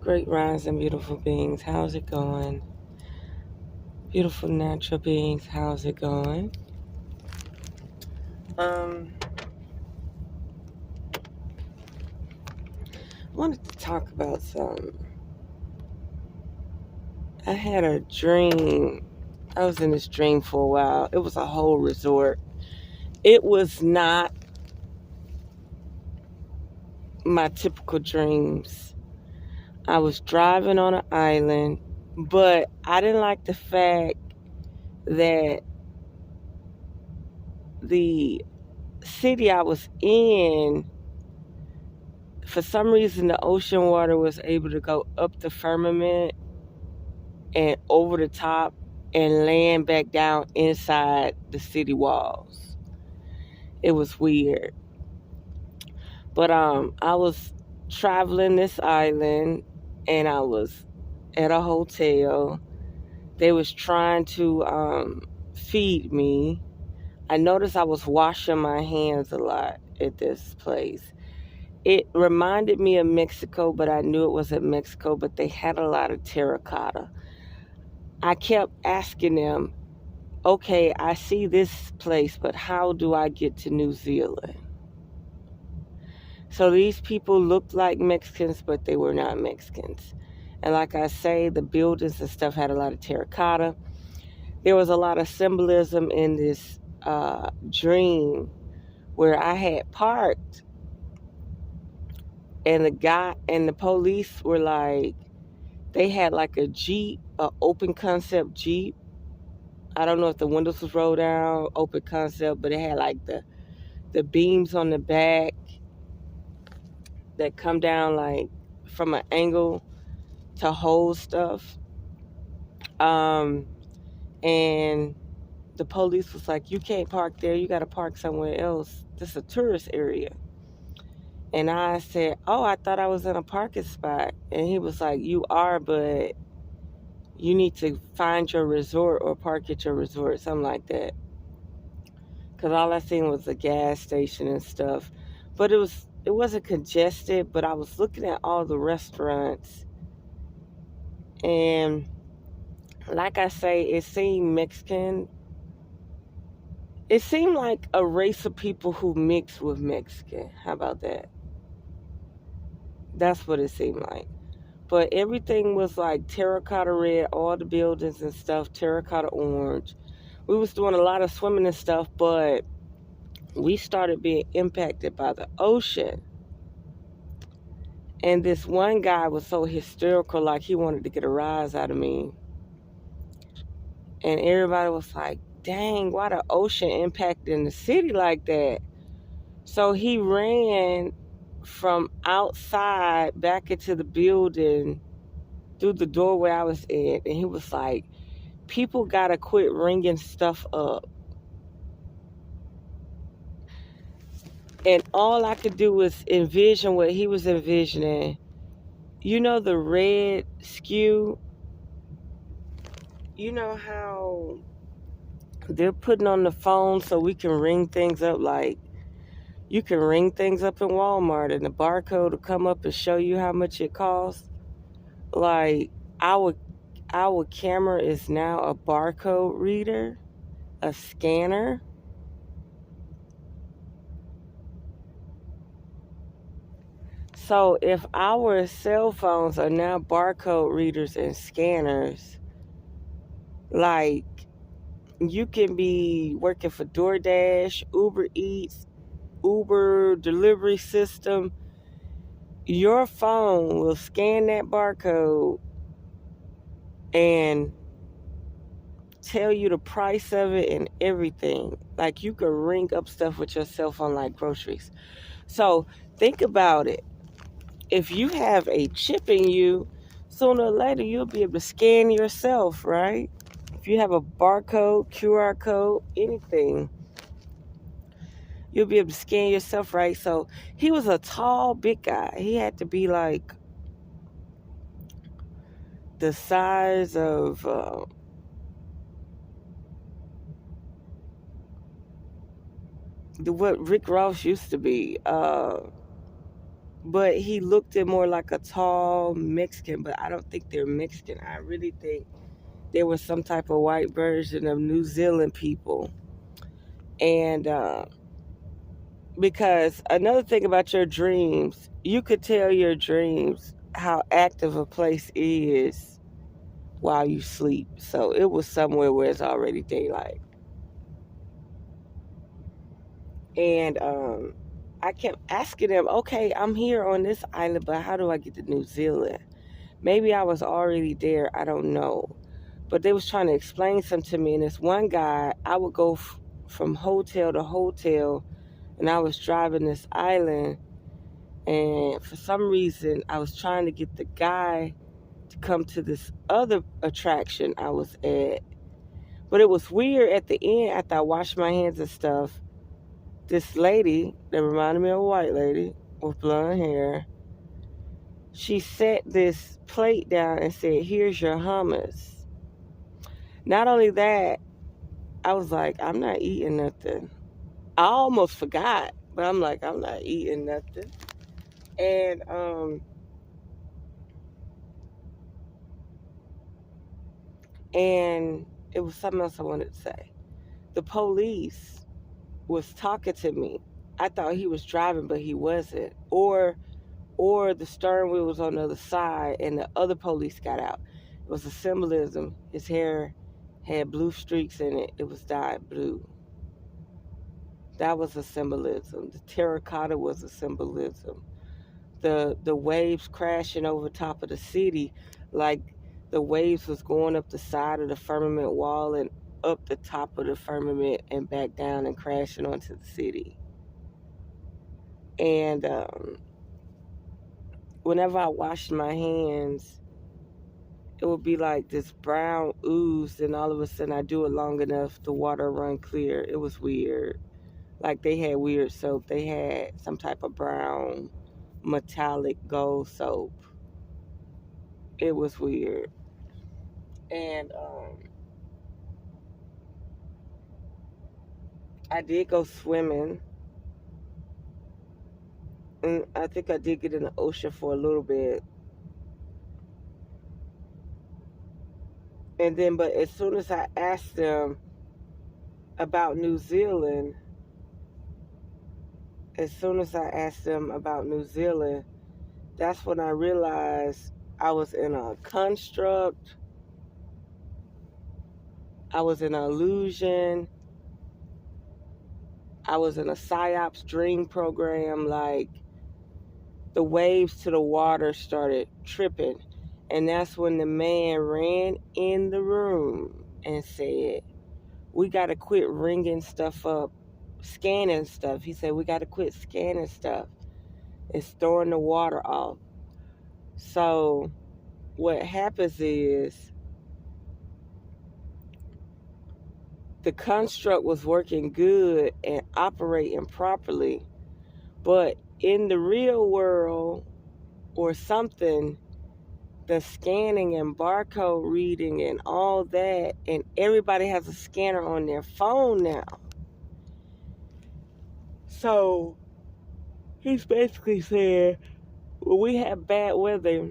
Great rising, beautiful beings. How's it going? Beautiful natural beings, how's it going? I wanted to talk about something. I had a dream. I was in this dream for a while. It was a whole resort. It was not my typical dreams. I was driving on an island, but I didn't like the fact that the city I was in, for some reason, the ocean water was able to go up the firmament and over the top and land back down inside the city walls. It was weird. But I was traveling this island and I was at a hotel. They was trying to feed me. I noticed I was washing my hands a lot at this place. It reminded me of Mexico, but I knew it wasn't Mexico, but they had a lot of terracotta. I kept asking them, okay, I see this place, but how do I get to New Zealand? So these people looked like Mexicans, but they were not Mexicans. And like I say, the buildings and stuff had a lot of terracotta. There was a lot of symbolism in this dream where I had parked, and the guy and the police were like, they had like a Jeep, a open concept Jeep. I don't know if the windows was rolled down, open concept, but it had like the beams on the back that come down like from an angle to hold stuff. And the police was like, you can't park there, you got to park somewhere else. This is a tourist area. And I said, oh, I thought I was in a parking spot. And he was like, you are, but you need to find your resort or park at your resort, something like that. Because all I seen was a gas station and stuff. But it wasn't congested, but I was looking at all the restaurants. And like I say, it seemed Mexican. It seemed like a race of people who mix with Mexican. How about that? That's what it seemed like. But everything was like terracotta red, all the buildings and stuff, terracotta orange. We was doing a lot of swimming and stuff, but we started being impacted by the ocean. And this one guy was so hysterical, like he wanted to get a rise out of me. And everybody was like, dang, why the ocean impacting the city like that? So he ran from outside back into the building through the doorway I was in. And he was like, people got to quit ringing stuff up. And all I could do was envision what he was envisioning. You know the revereskye? You know how they're putting on the phone so we can ring things up, like you can ring things up in Walmart and the barcode will come up and show you how much it costs. Like our camera is now a barcode reader, a scanner. So if our cell phones are now barcode readers and scanners, like you can be working for DoorDash, Uber Eats, Uber delivery system, your phone will scan that barcode and tell you the price of it and everything. Like you can ring up stuff with your cell phone like groceries. So think about it. If you have a chip in you, sooner or later you'll be able to scan yourself, right? If you have a barcode, QR code, anything, you'll be able to scan yourself, right? So he was a tall, big guy. He had to be like the size of what Rick Ross used to be. but he looked at more like a tall Mexican, but I don't think they're Mexican. I really think there was some type of white version of New Zealand people. And because another thing about your dreams, you could tell your dreams how active a place is while you sleep. So it was somewhere where it's already daylight. And I kept asking them, okay, I'm here on this island, but how do I get to New Zealand? Maybe I was already there. I don't know. But they was trying to explain something to me. And this one guy, I would go from hotel to hotel, and I was driving this island. And for some reason, I was trying to get the guy to come to this other attraction I was at. But it was weird at the end after I washed my hands and stuff. This lady that reminded me of a white lady with blonde hair, she set this plate down and said, "Here's your hummus." Not only that, I was like, I'm not eating nothing. I almost forgot, but I'm like, I'm not eating nothing. And and it was something else I wanted to say. The police was talking to me. I thought he was driving, but he wasn't. Or the steering wheel was on the other side and the other police got out. It was a symbolism. His hair had blue streaks in it. It was dyed blue. That was a symbolism. The terracotta was a symbolism. The waves crashing over top of the city, like the waves was going up the side of the firmament wall and up the top of the firmament and back down and crashing onto the city. And whenever I washed my hands, it would be like this brown ooze, and all of a sudden I do it long enough, the water run clear. It was weird. Like they had weird soap. They had some type of brown metallic gold soap. It was weird. And I did go swimming. And I think I did get in the ocean for a little bit. And then, but as soon as I asked them about New Zealand, as soon as I asked them about New Zealand, that's when I realized I was in a construct, I was in an illusion, I was in a PSYOPs dream program. Like the waves to the water started tripping. And that's when the man ran in the room and said, "We got to quit ringing stuff up, scanning stuff." He said, "We got to quit scanning stuff. It's throwing the water off." So what happens is the construct was working good and operating properly, but in the real world or something, the scanning and barcode reading and all that, and everybody has a scanner on their phone now. So he's basically saying, well, we have bad weather.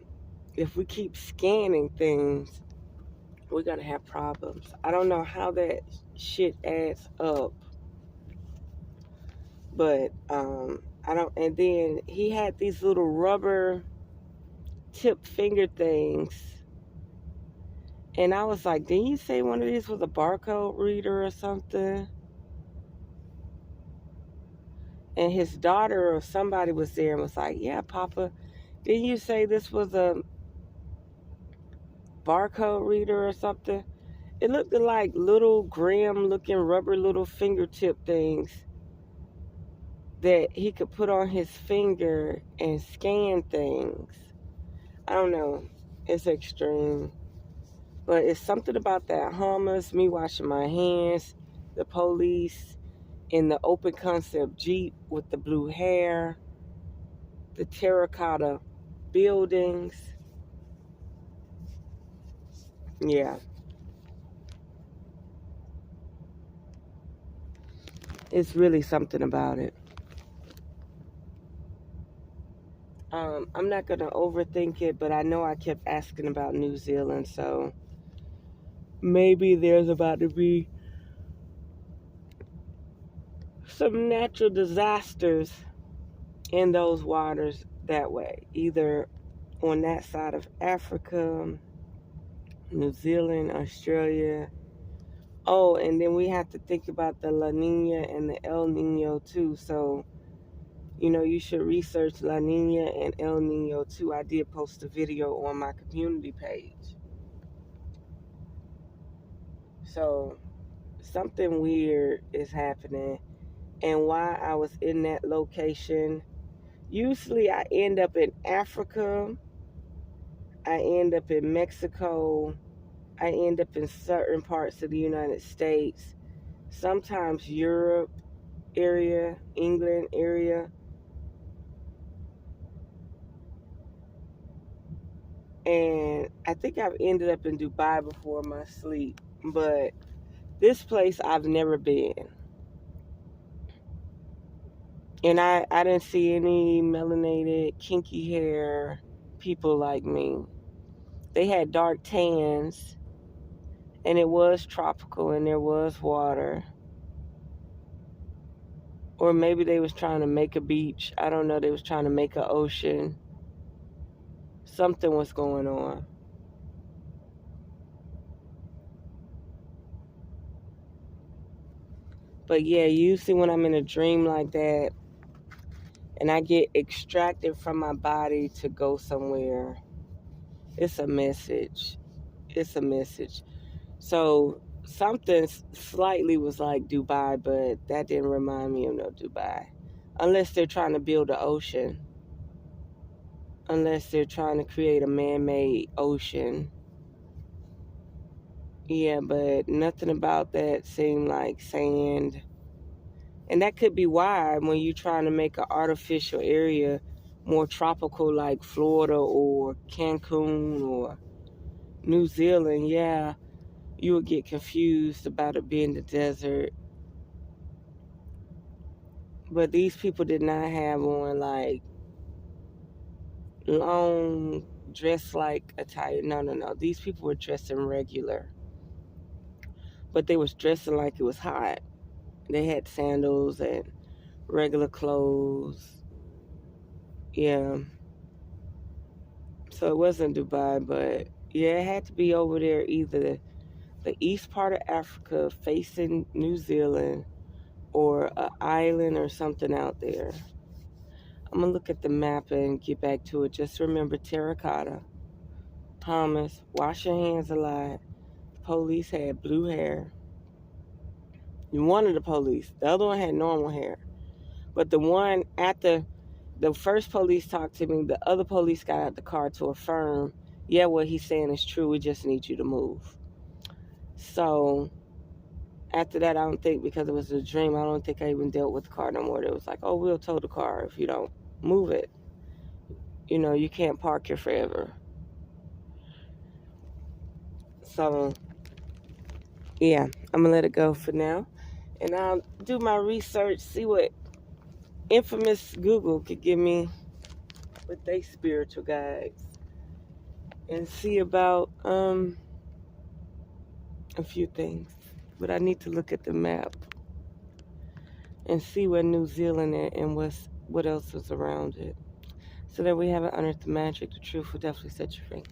If we keep scanning things, we're going to have problems. I don't know how that shit adds up. But I don't. And then he had these little rubber tip finger things. And I was like, didn't you say one of these was a barcode reader or something? And his daughter or somebody was there and was like, yeah, Papa, didn't you say this was a barcode reader or something? It looked like little grim looking rubber little fingertip things that he could put on his finger and scan things. I don't know. It's extreme. But it's something about that hummus, me washing my hands, the police, in the open concept Jeep with the blue hair, the terracotta buildings. Yeah. It's really something about it. I'm not going to overthink it, but I know I kept asking about New Zealand, so maybe there's about to be some natural disasters in those waters that way, either on that side of Africa, New Zealand, Australia. Oh, and then we have to think about the La Nina and the El Nino too. So, you should research La Nina and El Nino too. I did post a video on my community page. So, something weird is happening. And why I was in that location, usually I end up in Africa, I end up in Mexico, I end up in certain parts of the United States, sometimes Europe area, England area. And I think I've ended up in Dubai before in my sleep. But this place I've never been. And I didn't see any melanated, kinky hair people like me. They had dark tans, and it was tropical, and there was water. Or maybe they was trying to make a beach. I don't know. They was trying to make an ocean. Something was going on. But yeah, usually when I'm in a dream like that, and I get extracted from my body to go somewhere, it's a message. It's a message. So something slightly was like Dubai, but that didn't remind me of no Dubai. Unless they're trying to build an ocean. Unless they're trying to create a man-made ocean. Yeah, but nothing about that seemed like sand. And that could be why when you're trying to make an artificial area more tropical like Florida or Cancun or New Zealand, yeah, you would get confused about it being the desert. But these people did not have on like long dress like attire. No. These people were dressing regular. But they was dressing like it was hot. They had sandals and regular clothes. Yeah. So it wasn't Dubai, but yeah, it had to be over there, either the east part of Africa facing New Zealand or an island or something out there. I'm going to look at the map and get back to it. Just remember Terracotta, Hummus, wash your hands a lot. The police had blue hair. One of the police. The other one had normal hair. But the one after the first police talked to me, the other police got out the car to affirm, yeah, what he's saying is true. We just need you to move. So after that, I don't think, because it was a dream, I don't think I even dealt with the car no more. It was like, oh, we'll tow the car if you don't move it. You can't park here forever. So, yeah, I'm going to let it go for now. And I'll do my research, see what infamous Google could give me with their spiritual guides. And see about a few things. But I need to look at the map and see where New Zealand is and what else is around it. So that we haven't unearthed the magic. The truth will definitely set you free.